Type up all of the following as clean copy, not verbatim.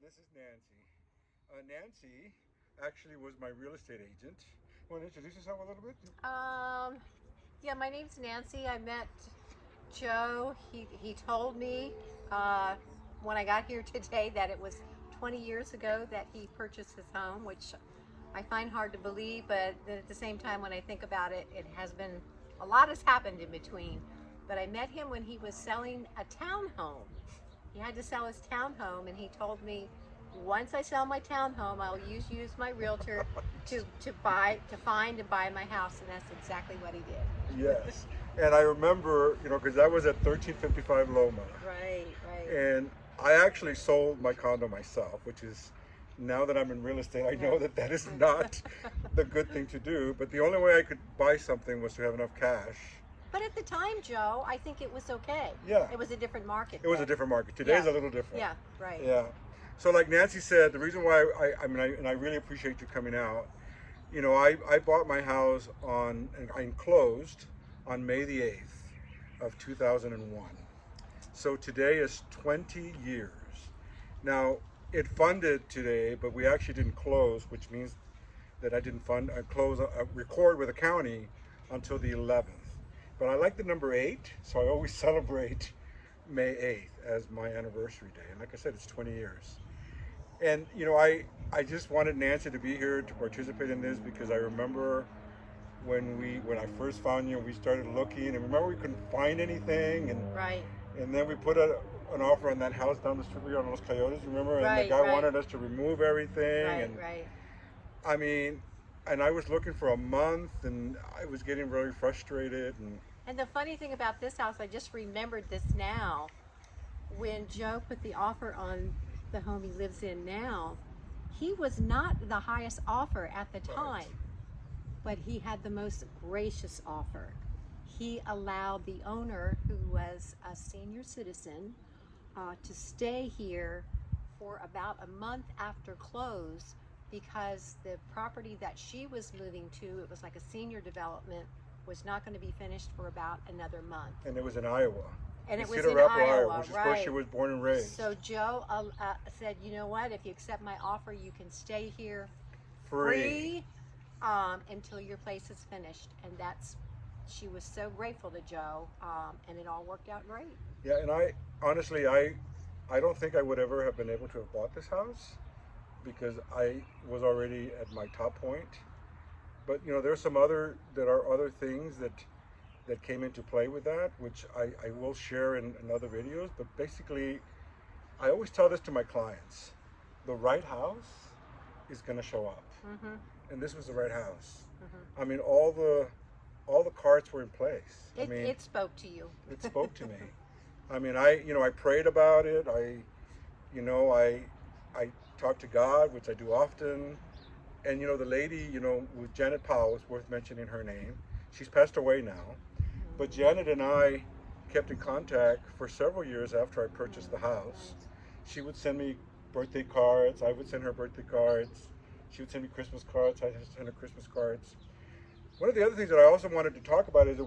This is Nancy. Nancy actually was my real estate agent. Want to introduce yourself a little bit? Um, yeah, my name's Nancy. I met Joe. He told me uh, when I got here today that it was 20 years ago that he purchased his home, which I find hard to believe. But then at the same time, when I think about it, it has been a lot has happened in between. But I met him when he was selling a townhome. He had to sell his townhome, and he told me, once I sell my townhome, I'll use you as my realtor to find and buy my house, and that's exactly what he did. Yes. And I remember, because I was at 1355 Loma. Right, right. And I actually sold my condo myself, which is, now that I'm in real estate, I know that that is not the good thing to do. But the only way I could buy something was to have enough cash. But at the time, Joe, I think it was okay. Yeah. It was a different market. It was a different market. Today's a little different. Yeah, right. Yeah. So like Nancy said, the reason why I really appreciate you coming out. I bought my house and I closed on May the 8th of 2001. So today is 20 years. Now, it funded today, but we actually didn't close, which means that I didn't record with the county until the 11th. But I like the number 8, so I always celebrate May 8th as my anniversary day. And like I said, it's 20 years. And I just wanted Nancy to be here to participate in this because I remember when I first found you, we started looking, and remember we couldn't find anything, and Right. and then we put an offer on that house down the street on Los Coyotes, remember? And Right, the guy right. wanted us to remove everything, Right, and right. I mean, and I was looking for a month, and I was getting really frustrated, and And the funny thing about this house, I just remembered this now. When Joe put the offer on the home he lives in now, he was not the highest offer at the time, but he had the most gracious offer. He allowed the owner, who was a senior citizen, to stay here for about a month after close because the property that she was moving to, it was like a senior development, was not going to be finished for about another month. and it was in Iowa. And in it was Cedar in Rapids, Iowa, which is where she right. was born and raised. So Joe said, you know what, if you accept my offer, you can stay here Free. until your place is finished. And she was so grateful to Joe, and it all worked out great. Yeah, and I honestly, I don't think I would ever have been able to have bought this house because I was already at my top point. But there's other things that came into play with that, which I will share in other videos. But basically, I always tell this to my clients: the right house is going to show up, and this was the right house. I mean, all the cards were in place. It spoke to you. It spoke to me. I mean, I prayed about it. I talked to God, which I do often. And the lady, with Janet Powell, it's worth mentioning her name. She's passed away now. But Janet and I kept in contact for several years after I purchased the house. She would send me birthday cards. I would send her birthday cards. She would send me Christmas cards. I would send her Christmas cards. One of the other things that I also wanted to talk about is that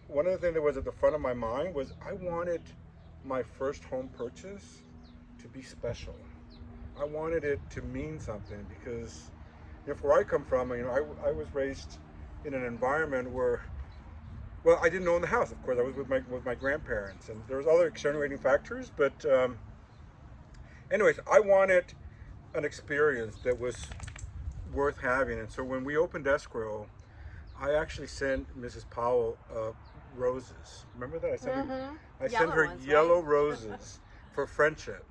one of the things that was at the front of my mind was I wanted my first home purchase to be special. I wanted it to mean something because where I come from, I was raised in an environment where, well, I didn't own the house. Of course, I was with my grandparents, and there was other extenuating factors. But anyways, I wanted an experience that was worth having, and so when we opened escrow, I actually sent Mrs. Powell roses. Remember that? I sent her yellow roses for friendship.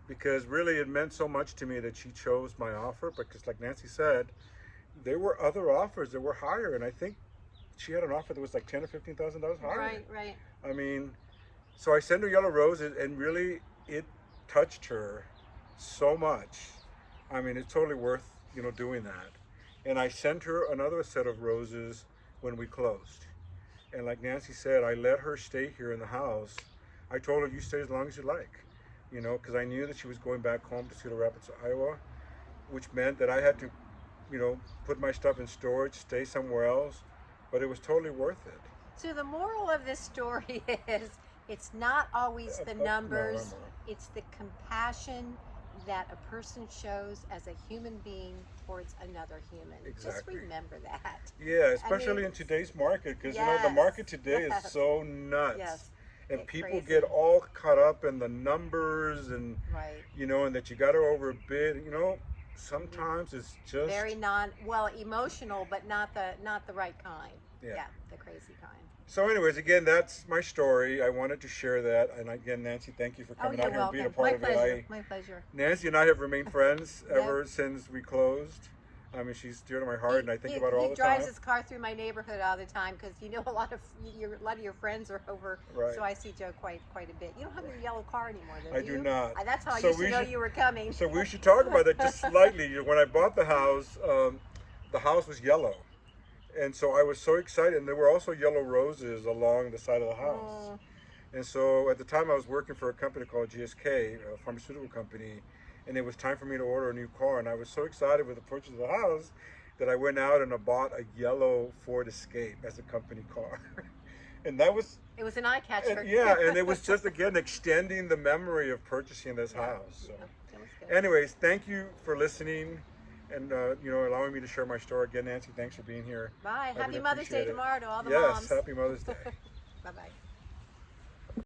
Because really it meant so much to me that she chose my offer, because like Nancy said, there were other offers that were higher, and I think she had an offer that was like $10,000 or $15,000 higher. Right, right. I mean, so I sent her yellow roses, and really it touched her so much. I mean, it's totally worth doing that. And I sent her another set of roses when we closed. And like Nancy said, I let her stay here in the house. I told her, you stay as long as you like. Because I knew that she was going back home to Cedar Rapids, Iowa, which meant that I had to, put my stuff in storage, stay somewhere else, but it was totally worth it. So the moral of this story is it's not always the numbers, it's the compassion that a person shows as a human being towards another human. Exactly. Just remember that. Yeah, especially in today's market, because you know the market today is so nuts. Yes. And people Crazy. get all caught up in the numbers and Right. you know, and that you got to overbid. You know, sometimes it's just Very emotional, but not the right kind. Yeah. The crazy kind. So, anyways, again, that's my story. I wanted to share that, and again, Nancy, thank you for coming out here and being a part of it. My pleasure. Nancy and I have remained friends ever since we closed. I mean, she's dear to my heart, and I think about her all the time. He drives his car through my neighborhood all the time because you know a lot of your friends are over. Right. So I see Joe quite a bit. You don't have your yellow car anymore, do you? I do not. That's how I used to know you were coming. So we should talk about that just slightly. When I bought the house was yellow. And so I was so excited, and there were also yellow roses along the side of the house. And so at the time I was working for a company called GSK, a pharmaceutical company, and it was time for me to order a new car. And I was so excited with the purchase of the house that I went out and I bought a yellow Ford Escape as a company car. And that was... It was an eye catcher. And it was just, again, extending the memory of purchasing this house. So. Anyways, thank you for listening. And you know, allowing me to share my story again. Nancy, thanks for being here. Bye. Happy Mother's Day tomorrow to all the moms. moms. Yes, happy Mother's Day. Bye-bye.